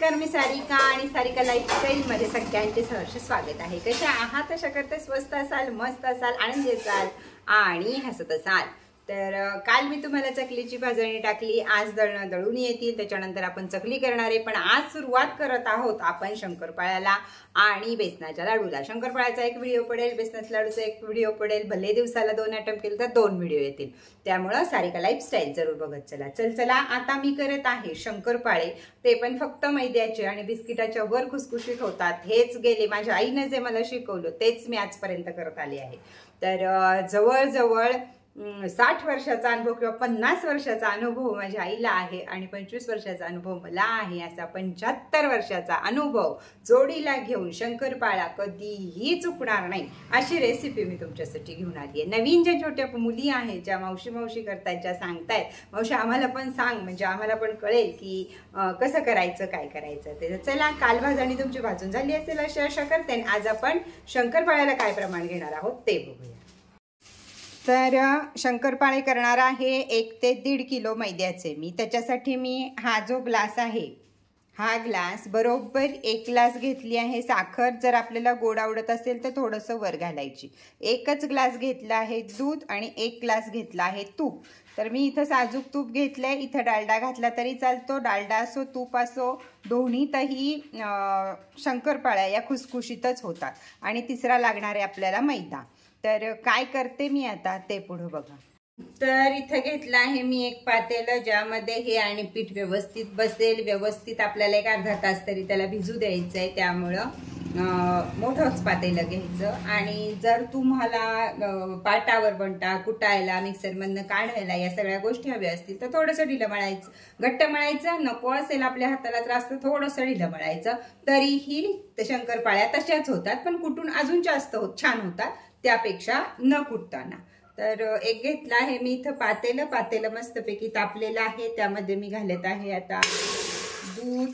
नमस्कार, मी सारिका आणि सारिका लाईफस्टाईल मध्ये सगळ्यांचे सहर्ष स्वागत आहे। कशा आहात? आशा करते स्वस्त असाल, मस्त असाल, आनंदी असाल आणि हसत असाल। तर काल मी तुम्हाला चकलीची भाजणी टाकली, आज दळणं दळून येतील, त्याच्यानंतर आपण चकली करणार आहे। पण आज सुरुवात करत आहोत आपण शंकरपाळ्याला आणि बेसनाच्या लाडूला। शंकरपाळ्याचा एक व्हिडिओ पडेल, बेसनाच्या लाडूचा एक व्हिडिओ पडेल। भले दिवसाला 2 अटेम्प्ट केले तर 2 व्हिडिओ येतील, त्यामुळे सारिका लाईफस्टाईल जरूर बघत चला। चला आता मी करत आहे शंकरपाळे, ते पण फक्त मैद्याचे आणि बिस्किटाच्या वर खुसखुशीत होतात। हेच गेले माझ्या आईने जे मला शिकवलं तेच मी आजपर्यंत करत आले आहे। तर जवळ 60 वर्षाचा अनुभव किंवा 50 वर्षाचा अनुभव माझ्या आईला आहे आणि 25 वर्षाचा अनुभव मला आहे। असा 75 वर्षाचा अनुभव जोडीला घेऊन शंकरपाळा कधीही चुकणार नाही अशी रेसिपी मी तुमच्यासाठी घेऊन आली आहे। नवीन ज्या छोट्या मुली आहेत, ज्या मावशी करतायत, ज्या सांगतायत मावशी आम्हाला पण सांग, म्हणजे आम्हाला पण कळेल की कसं करायचं, काय करायचं ते। चला, काल भाजणी तुमची भाजून झाली असेल अशी आशा करते। आज आपण शंकरपाळ्याला काय प्रमाण घेणार आहोत ते बघूया। तर शंकरपाळे करणार आहे 1 ते 1.5 किलो मैद्याचे। मी त्याच्यासाठी हा जो ग्लास आहे, हा ग्लास बरोबर 1 ग्लास घेतली आहे साखर। जर आपल्याला गोड आवडत असेल तर थोडंसं वर घालायची। 1च ग्लास घेतला आहे दूध आणि 1 ग्लास घेतला आहे तूप। तर मी इथं साजूक तूप घेतलंय, इथं डालडा घातला तरी चालतो। डालडा असो तूप असो, दोन्हीतही शंकरपाळ्या या खुसखुशीतच होतात। आणि तिसरा लागणार आहे आपल्याला मैदा। तर काय करते मी आता ते पुढे बघा। तर इथं घेतलं आहे मी एक पातेलं, ज्यामध्ये हे आणि पीठ व्यवस्थित बसेल। व्यवस्थित आपल्याला 1 अर्धा तास तरी त्याला भिजू द्यायचं आहे, त्यामुळं मोठंच पातेलं घ्यायचं। आणि जर तुम्हाला पाटावर बनटा कुटायला, मिक्सरमधनं काढायला या सगळ्या गोष्टी हव्या असतील तर थोडंसं ढिलं मळायचं। घट्ट मळायचं नको असेल, आपल्या हाताला त्रास तर थोडंसं ढिलं मळायचं। तरीही शंकरपाळ्या तशाच होतात, पण कुठून अजून जास्त छान होतात त्यापेक्षा न कुटताना। तर एक घेतला आहे मी इथं पातेलं मस्तपैकी तापलेलं आहे। त्यामध्ये मी घालत आहे आता दूध,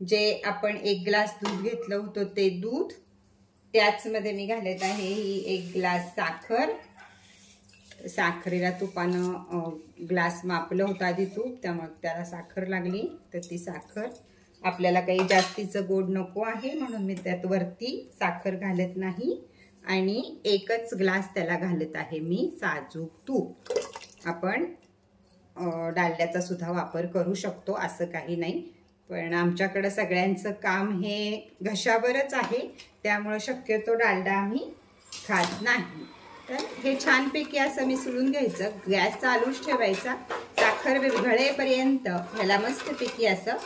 जे आपण 1 ग्लास दूध घेतलं होतं ते दूध। त्याच मध्ये मी घालत आहे ही 1 ग्लास साखर। साखरेला तुपानं ग्लास मापलं होतं आधी तूप, त्यामुळे त्याला साखर लागली। तर ती साखर, आपल्याला काही जास्तीचं गोड नको आहे म्हणून मी त्यात वरती साखर घालत नाही। आणि 1च ग्लास त्याला घालत आहे मी साजूक तूप। आपण डालड्याचा सुद्धा वापर करू शकतो, असं काही नाही, पण आमच्याकडे सगळ्यांचं काम हे घशावरच आहे, त्यामुळे शक्यतो डालडा आम्ही खात नाही। तर हे छानपैकी असं मिसळून घ्यायचं, गॅस चालूच ठेवायचा। साखर विरघळेपर्यंत ह्याला मस्तपैकी असं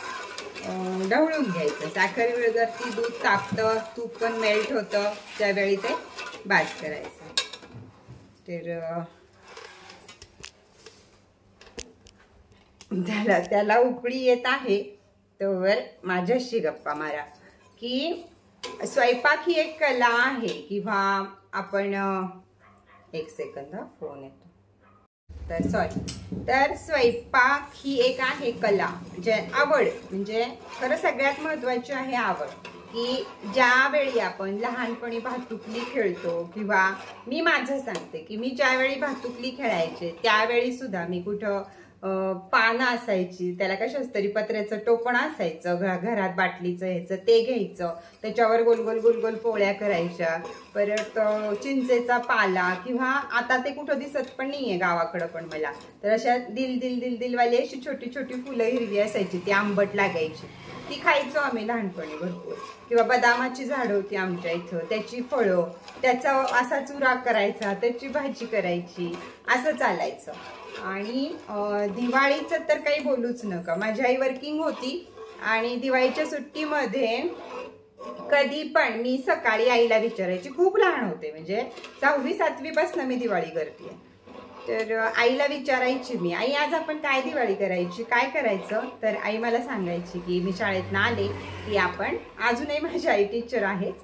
ढवळून घ्यायचं। साखर विरघळती, दूध तापतं, तूप पण मेल्ट होतं, त्यावेळी ते भाज करायचं। तर त्याला उकळी येत आहे तर माझ्याशी गप्पा मारा की स्वयंपाक ही एक कला आहे, किंवा आपण 1 सेकंद फोन येतो। तर स्वयंपाक ही एक आहे कला, जे आवड, म्हणजे खरं सगळ्यात महत्त्वाची आहे आवड। की ज्यावेळी आपण लहानपणी भातुकली खेळतो, किंवा मी माझं सांगते की मी ज्यावेळी भातुकली खेळायचे त्यावेळी सुद्धा मी कुठं पानं असायची, त्याला कशाच तरी पत्र्याचं टोपण असायचं घरात, बाटलीचं ह्याचं ते घ्यायचं, त्याच्यावर गोल गोल पोळ्या करायच्या। परत चिंचेचा पाला, किंवा आता ते कुठं दिसत पण नाहीये गावाकडं पण मला, तर अशा दिलवाली अशी छोटी फुलं हिरवी असायची, ती आंबट लागायची, ती खायचो आम्ही लहानपणी भरपूर। किंवा बदामाची झाडं होती आमच्या इथं, त्याची फळं, त्याचा असा चुरा करायचा, त्याची भाजी करायची, असं चालायचं। आणि दिवाळीचं तर काही बोलूच नका, माझी आई वर्किंग होती आणि दिवाळीच्या सुट्टीमध्ये कधी पण मी सकाळी आईला विचारायची, खूप लहान होते, म्हणजे 6वी 7वी पासून मी दिवाळी करते। तर आईला विचारायची मी, आई आज आपण काय दिवाळी करायची, काय करायचं? तर आई मला सांगायची की मी शाळेतनं आले की आपण, अजूनही माझी आई टीचर आहेच,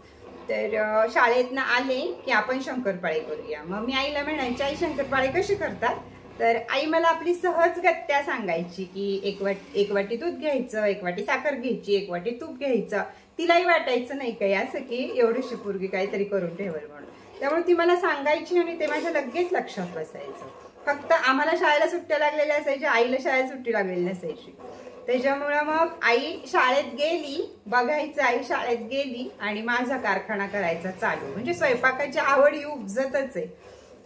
तर शाळेतनं आले की आपण शंकरपाळे करूया। मग मी आईला म्हणायची, आई शंकरपाळे कसे करतात? तर आई मला आपली सहजगत्या सांगायची की एक वाटी दूध घ्यायचं, 1 वाटी साखर घ्यायची, 1 वाटी तूप घ्यायचं। तिलाही वाटायचं नाही काही असं की एवढीशी पोरगी काहीतरी करून ठेवल म्हणून। त्यामुळे ती मला सांगायची आणि ते माझ्या लगेच लक्षात बसायचं. फक्त आम्हाला शाळेला सुट्ट्या लागलेल्या असायच्या, आईला शाळेला सुट्टी लागलेली नसायची. त्याच्यामुळं मग आई शाळेत गेली, बघायचं आई शाळेत गेली आणि माझा कारखाना करायचा चालू. म्हणजे स्वयंपाकाची आवड ही उपजतच आहे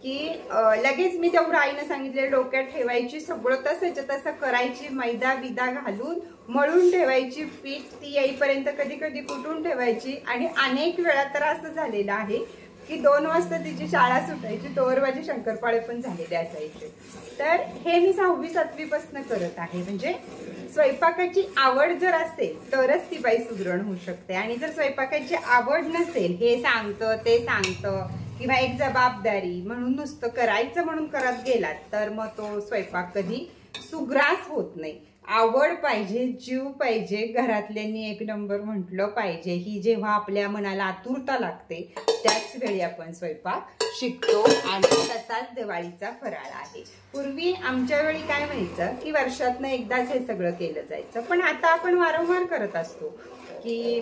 की लगेच मी तेवढं आईनं सांगितले डोक्यात ठेवायची, सगळं तसंच्या तसं करायची, मैदा बिदा घालून मळून ठेवायची, पीठ ती येईपर्यंत कधी कधी कुटून ठेवायची. आणि अनेक वेळा तर असं झालेलं आहे की 2 वाजता तिची शाळा सुटायची, तोवर माझे शंकरपाळे पण झालेले असायचे. तर हे मी 6वी 7वी पासून करत आहे. म्हणजे स्वयंपाकाची आवड जर असेल तरच ती बाई सुगरण होऊ शकते. आणि जर स्वयंपाकाची आवड नसेल, हे सांगतं ते सांगतं किंवा एक जबाबदारी म्हणून नुसतं करायचं म्हणून करत गेलात तर मग तो स्वयंपाक कधी सुग्रास होत नाही. आवड पाहिजे, जीव पाहिजे, घरातल्यांनी एक नंबर म्हटलं पाहिजे. ही जेव्हा आपल्या मनाला आतुरता लागते त्याच वेळी आपण स्वयंपाक शिकतो. आणि तसाच दिवाळीचा फराळ आहे. पूर्वी आमच्या वेळी काय व्हायचं की वर्षातनं एकदाच हे सगळं केलं जायचं, पण आता आपण वारंवार करत असतो की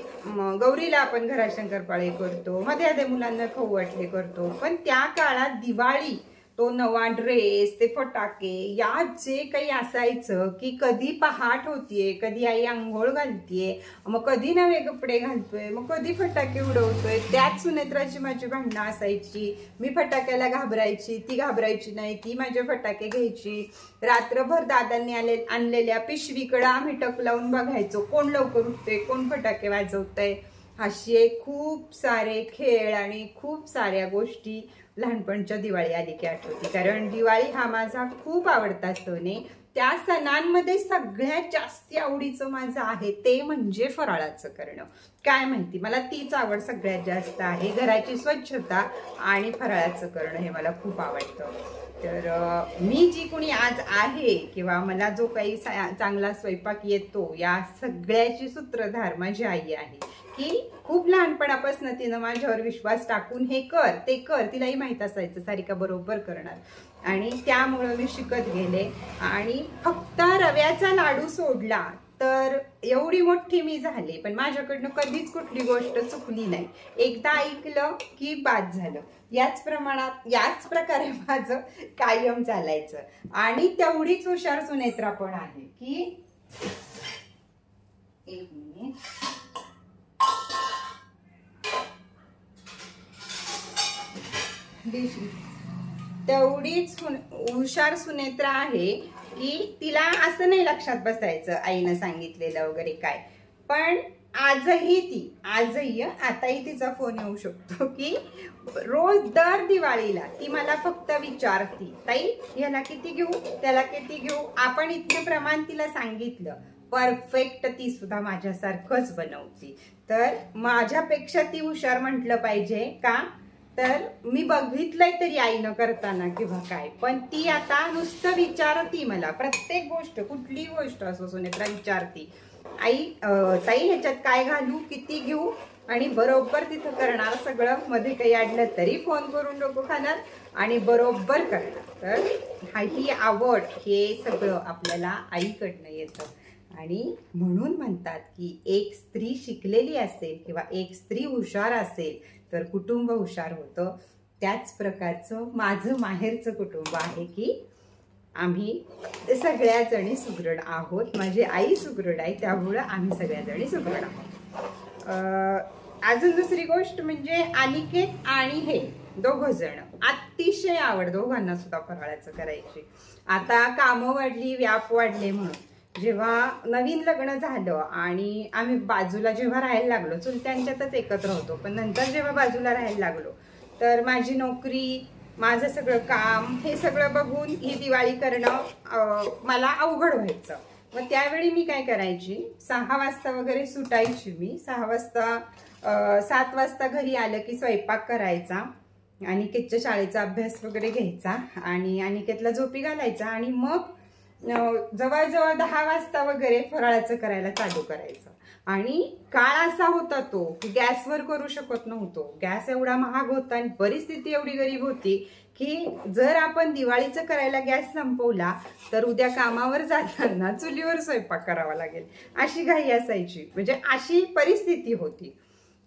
गौरीला आपण घरात शंकरपाळे करतो, मध्ये मुलांना खाऊ वाटले करतो. पण त्या काळात दिवाळी, तो नवा ड्रेस, ते फटाके, या जे काही असायचं की कधी पहाट होतीये, कधी आई आंघोळ घालतीये, मग कधी नवे कपडे घालतोय, मग कधी फटाके उडवतोय. त्यात सुनेत्राची माझी भांडणं असायची. मी फटाक्याला घाबरायची, ती घाबरायची नाही, ती माझे फटाके घ्यायची. रात्रभर दादांनी आणलेल्या पिशवीकडे आम्ही टक लावून बघायचो, कोण लवकर उठते, कोण फटाके वाजवतंय. असे खूप सारे खेळ आणि खूप साऱ्या गोष्टी लहानपणच्या दिवाळी आली की आठवते. कारण दिवाळी हा माझा खूप आवडता सण आहे. त्या सणांमध्ये सगळ्यात जास्ती आवडीचं माझं आहे ते म्हणजे फराळाचं करणं. काय माहिती, मला तीच आवड सगळ्यात जास्त आहे. घराची स्वच्छता आणि फराळाचं करणं हे मला खूप आवडतं. तर मी जी कोणी आज आहे किंवा मला जो काही चांगला स्वयंपाक येतो, या सगळ्याची सूत्रधार माझी आई आहे. की खूप लहानपणापासून तिनं माझ्यावर विश्वास टाकून हे कर ते कर, तिलाही माहित असायचं सारिका बरोबर करणार. आणि त्यामुळं मी शिकत गेले. आणि फक्त रव्याचा लाडू सोडला तर एवढी मोठी मी झाले, पण माझ्याकडनं कधीच कुठली गोष्ट चुकली नाही. एकदा ऐकलं की बाद झालं. याच प्रकारे माझं कायम चालायचं. आणि तेवढीच हुशार सुनेत्रा पण आहे की एक मिनिट, तेवढीच हुशार सुनेत्रा आहे की तिला असं नाही लक्षात बसायचं आईनं सांगितलेलं वगैरे काय. पण आजही आताही तिचा फोन येऊ शकतो की रोज दर दिवाळीला ती मला फक्त विचारती, ताई ह्याला किती घेऊ, त्याला किती घेऊ. आपण इतकं प्रमाण तिला सांगितलं, परफेक्ट ती सुद्धा माझ्यासारखंच बनवती. तर माझ्यापेक्षा ती हुशार म्हटलं पाहिजे का, तर मी बघितलंय तरी आईनं करताना किंवा काय. पण ती आता नुसतं विचारती मला, प्रत्येक गोष्ट, कुठली गोष्ट असो सुनेत्रा विचारती, आई ताई ह्याच्यात काय घालू, किती घेऊ. आणि बरोबर तिथं करणार सगळं. मध्ये काही अडलं तरी फोन करून डोकं खाणार आणि बरोबर करणार. तर ही आवड, हे सगळं आपल्याला आईकडनं येतं. आणि म्हणून म्हणतात की एक स्त्री शिकलेली असेल किंवा एक स्त्री हुशार असेल तर कुटुंब हुशार होतं. त्याच प्रकारचं माझं माहेरचं कुटुंब आहे की आम्ही सगळ्या जणी सुगरण आहोत. माझी आई सुगरण आहे, त्यामुळं आम्ही सगळ्या जणी सुगरण आहोत. अजून दुसरी गोष्ट म्हणजे अनिकेत आणि हे दोघं जण अतिशय आवड दोघांना सुद्धा फराळाचं करायची. आता कामं वाढली, व्याप वाढले म्हणून जेव्हा नवीन लग्न झालं आणि आम्ही बाजूला जेव्हा राहायला लागलो, चुलत्यांच्यातच एकत्र होतो, पण नंतर जेव्हा बाजूला राहायला लागलो तर माझी नोकरी, माझं सगळं काम, हे सगळं बघून ही दिवाळी करणं मला अवघड व्हायचं. मग त्यावेळी मी काय करायची, 6 वाजता वगैरे सुटायची मी. 6 वाजता 7 वाजता घरी आलं की स्वयंपाक करायचा, अनिकेतच्या शाळेचा अभ्यास वगैरे घ्यायचा आणि अनिकेतला झोपी घालायचा. आणि मग जवळजवळ 10 वाजता वगैरे फराळाचं करायला चालू करायचं. आणि काळ असा होता तो की गॅसवर करू शकत नव्हतो. गॅस एवढा महाग होता आणि परिस्थिती एवढी गरीब होती की जर आपण दिवाळीचं करायला गॅस संपवला तर उद्या कामावर जाताना चुलीवर स्वयंपाक करावा लागेल, अशी घाई असायची. म्हणजे अशी परिस्थिती होती.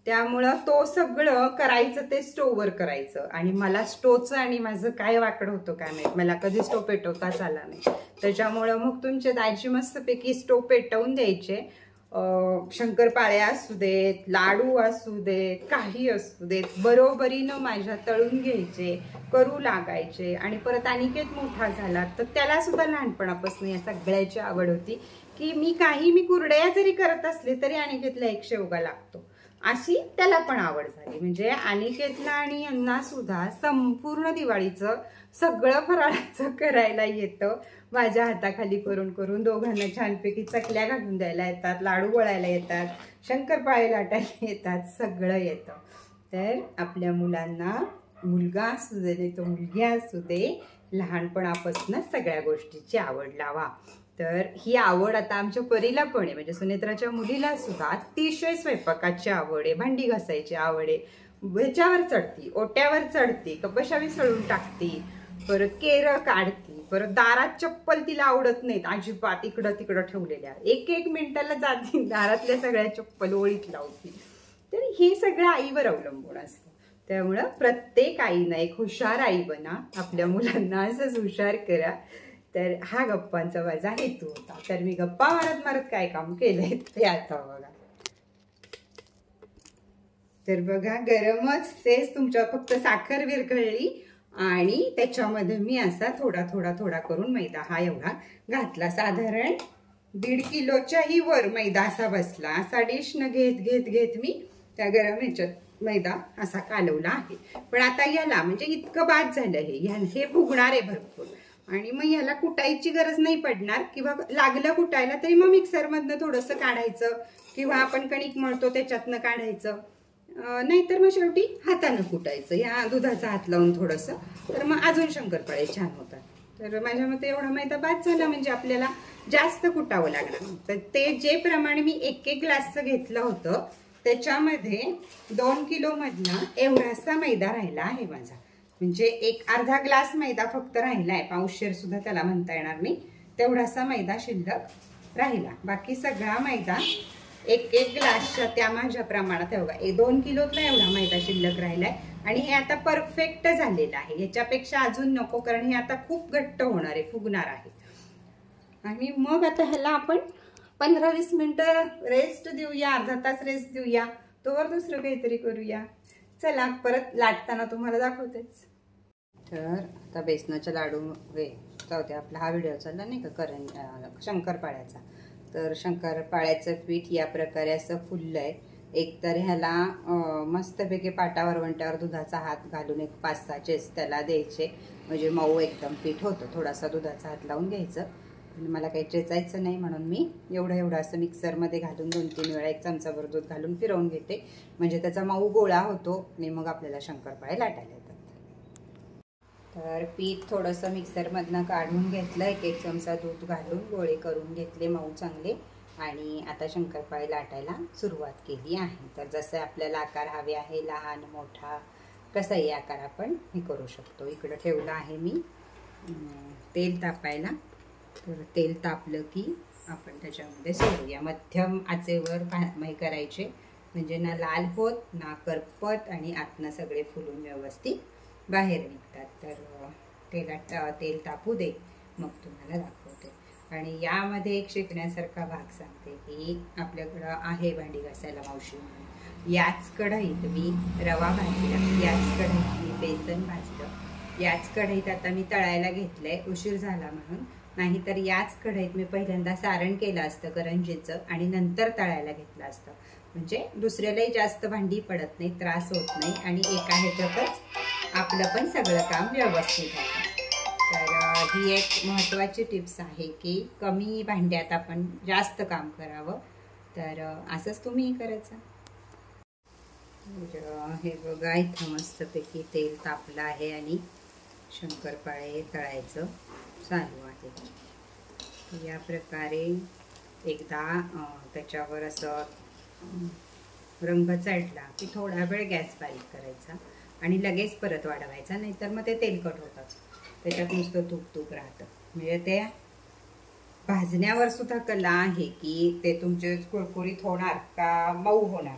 त्यामुळं तो सगळं करायचं ते स्टोववर करायचं. आणि मला स्टोवचं आणि माझं काय वाकडं होतं काय माहित, मला कधी स्टोव पेटवताच आला नाही. त्याच्यामुळं मग तुमच्या दाजी मस्तपैकी स्टोव पेटवून द्यायचे. शंकरपाळ्या असू देत, लाडू असू देत, काही असू देत, बरोबरीनं माझ्या तळून घ्यायचे, करू लागायचे. आणि परत अनिकेत मोठा झाला तर त्याला सुद्धा लहानपणापासून या सगळ्याची आवड होती की मी कुरडया जरी करत असले तरी अनिकेतला एक शेवगा लागतो, अशी त्याला पण आवड झाली. म्हणजे अनिकेतला आणि यांना सुद्धा संपूर्ण दिवाळीचं सगळं फराळाचं करायला येतं. माझ्या हाताखाली करून करून दोघांना छानपैकी चकल्या घालून द्यायला येतात, लाडू वळायला येतात, शंकरपाळे लाटायला येतात, सगळं येतं. तर आपल्या मुलांना, मुलगा असू दे नाही तो मुलगी असू दे, लहानपणापासूनच सगळ्या गोष्टीची आवड लावा. तर ही आवड आता आमच्या परीला पण आहे. म्हणजे सुनेत्राच्या मुलीला सुद्धा अतिशय स्वयंपाकाची आवड आहे, भांडी घासायची आवड आहे, ह्याच्यावर चढती, ओट्यावर चढती, कपशा विसळून टाकती, परत केरं काढती, परत दारात चप्पल तिला आवडत नाहीत अजिबात, इकडं तिकडं ठेवलेल्या, एक मिनिटाला जाती दारातल्या सगळ्या चप्पल ओळीत लावती. तर हे सगळं आईवर अवलंबून असतं. त्यामुळं प्रत्येक आईनं एक हुशार आई बना, आपल्या मुलांना असंच हुशार करा. तर हा गप्पांचा माझा हेतू होता. तर मी गप्पा मारत मारत काय काम केलंय ते आता बघा. तर बघा गरमच तेच तुमच्या फक्त साखर विरघळली आणि त्याच्यामध्ये मी असा थोडा थोडा थोडा करून मैदा हा एवढा घातला. साधारण 1.5 किलोच्याही वर मैदा असा बसला. असा डिशनं घेत घेत घेत मी त्या गरम ह्याच्यात मैदा असा कालवला आहे. पण आता याला म्हणजे इतकं बाद झालं हे फुगणार आहे भरपूर. आणि मग ह्याला कुटायची गरज नाही पडणार, किंवा लागलं कुटायला तरी मग मिक्सरमधनं थोडंसं काढायचं, किंवा आपण कणिक मळतो त्याच्यातनं काढायचं, नाहीतर मग शेवटी हातानं कुटायचं, या दुधाचा हात लावून थोडंसं, तर मग अजून शंकरपाळे छान होतात. तर माझ्या मते एवढा मैदा बाद झाला म्हणजे आपल्याला जास्त कुटावं लागणार. तर ते जे प्रमाणे मी 1 ग्लासचं घेतलं होतं त्याच्यामध्ये 2 किलोमधला एवढासा मैदा राहिला आहे माझा. म्हणजे एक अर्धा ग्लास मैदा फक्त राहिला आहे, पावशेर सुद्धा त्याला म्हणता येणार नाही, तेवढासा मैदा शिल्लक राहिला. बाकी सगळा मैदा 1 ग्लासच्या त्या माझ्या प्रमाणात बघा 2 किलोतला एवढा मैदा शिल्लक राहिलाय. आणि हे आता परफेक्ट झालेलं आहे. याच्यापेक्षा अजून नको, कारण हे आता खूप घट्ट होणार आहे, फुगणार आहे. आणि मग आता ह्याला आपण 15-20 मिनिटं रेस्ट देऊया, अर्धा तास रेस्ट देऊया, तोवर दुसरं काहीतरी करूया. चला परत लाटताना तुम्हाला दाखवतेच. तर आता बेसनाच्या लाडू जाऊदे, आपला हा व्हिडिओ चालला नाही का शंकरपाळ्याचा. तर शंकरपाळ्याचं पीठ या प्रकारे असं फुललं आहे. एकतर ह्याला मस्तपैकी पाटावर वंट्यावर दुधाचा हात घालून 5-6 चेस त्याला द्यायचे, म्हणजे मऊ एकदम पीठ होतं. थोडासा दुधाचा हात लावून घ्यायचं. मला काही चेचायचं नाही म्हणून मी एवढं असं मिक्सरमध्ये घालून 2-3 वेळा 1 चमचाभर दूध घालून फिरवून घेते, म्हणजे त्याचा मऊ गोळा होतो आणि मग आपल्याला शंकरपाळे लाटायला येतात. तर पीठ थोडंसं मिक्सरमधनं काढून घेतलं, 1 चमचा दूध घालून गोळे करून घेतले मऊ चांगले, आणि आता शंकरपाळे लाटायला सुरुवात केली आहे. तर जसं आपल्याला आकार हवे आहे, लहान मोठा कसाही आकार आपण हे करू शकतो. इकडं ठेवलं आहे मी तेल तापायला. तर तेल तापलं की आपण त्याच्यामध्ये सोडूया. मध्यम आचेवर हे करायचे, म्हणजे ना लाल होत ना करपत, आणि आतनं सगळे फुलून व्यवस्थित बाहेर निघतात. तर तेल तापू दे, मग तुम्हाला दाखवते. आणि यामध्ये एक शिकण्यासारखा भाग सांगते की आपल्याकडं आहे भांडी घासायला मावशी म्हणून, याच कढईत मी रवा भाजला, याच कढईत मी बेसन भाजलं, याच कढईत आता मी तळायला घेतलंय, उशीर झाला म्हणून. नाहीतर याच कढईत मी पहिल्यांदा सारण केलं असतं करंजीचं आणि नंतर तळायला घेतलं असतं, म्हणजे दुसऱ्यालाही जास्त भांडी पडत नाही, त्रास होत नाही, आणि एका ह्याच्यातच आपलं पण सगळं काम व्यवस्थित होतं. तर ही एक महत्त्वाची टिप्स आहे की कमी भांड्यात आपण जास्त काम करावं. तर असंच तुम्हीही करायचं. हे बघा, इथं मस्तपैकी तेल तापलं आहे आणि शंकरपाळे तळायचं चालू आहे. या प्रकारे एकदा त्याच्यावर असं रंग चढला की थोडा वेळ गॅस बारीक करायचा आणि लगेच परत वाढवायचा, नाहीतर मग ते तेलकट होतात, त्याच्यात नुसतं तूप राहतं. म्हणजे ते भाजण्यावर सुद्धा कला आहे की ते तुमचे कुरकुरीत होणार का मऊ होणार.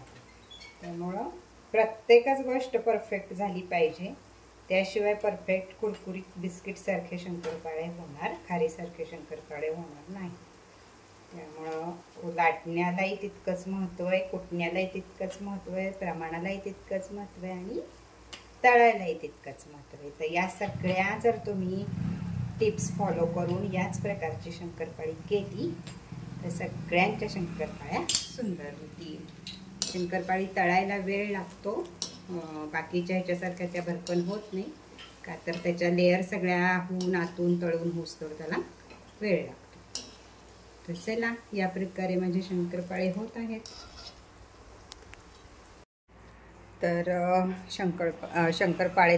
त्यामुळं प्रत्येकच गोष्ट परफेक्ट झाली पाहिजे, त्याशिवाय परफेक्ट कुरकुरीत बिस्किटसारखे शंकरपाळे होणार, खारीसारखे शंकरपाळे होणार नाही. त्यामुळं लाटण्यालाही तितकंच महत्त्व आहे, कुटण्यालाही तितकंच महत्त्व आहे, प्रमाणालाही तितकंच महत्त्व आहे आणि तळायलाही तितकंच महत्त्व आहे. तर या सगळ्या जर तुम्ही टिप्स फॉलो करून याच प्रकारची शंकरपाळी केली तर सगळ्यांच्या शंकरपाळ्या सुंदर होतील. शंकरपाळी तळायला वेळ लागतो, बाकीच्या ह्याच्यासारख्या त्या भरकन होत नाही, का तर त्याच्या लेअर सगळ्या होऊन आतून तळून होसतोवर त्याला वेळ लागतो. तर चला, या प्रकारे माझे शंकरपाळे होत आहेत. तर शंकरपाळे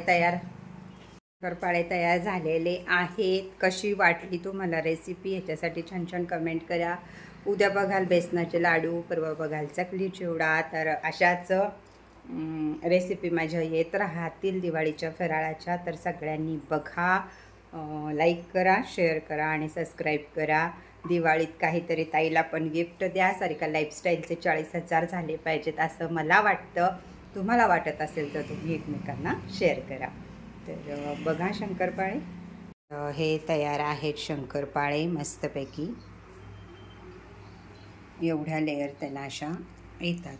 तयार झालेले आहेत. कशी वाटली तुम्हाला रेसिपी ह्याच्यासाठी छान छान कमेंट करा. उद्या बघाल बेसनाचे लाडू, परवा बघाल चकली चिवडा. तर अशाच रेसिपी माझ्या येत राहतील दिवाळीच्या फराळाच्या. तर सगळ्यांनी बघा, लाईक करा, शेअर करा आणि सबस्क्राईब करा. दिवाळीत काहीतरी ताईला पण गिफ्ट द्या. सारिका लाईफस्टाईलचे 40,000 झाले पाहिजेत असं मला वाटतं. तुम्हाला वाटत असेल तर तुम्ही एकमेकांना शेअर करा. तर बघा शंकरपाळे हे तयार आहेत. शंकरपाळे मस्तपैकी एवढ्या लेअर त्याला अशा येतात.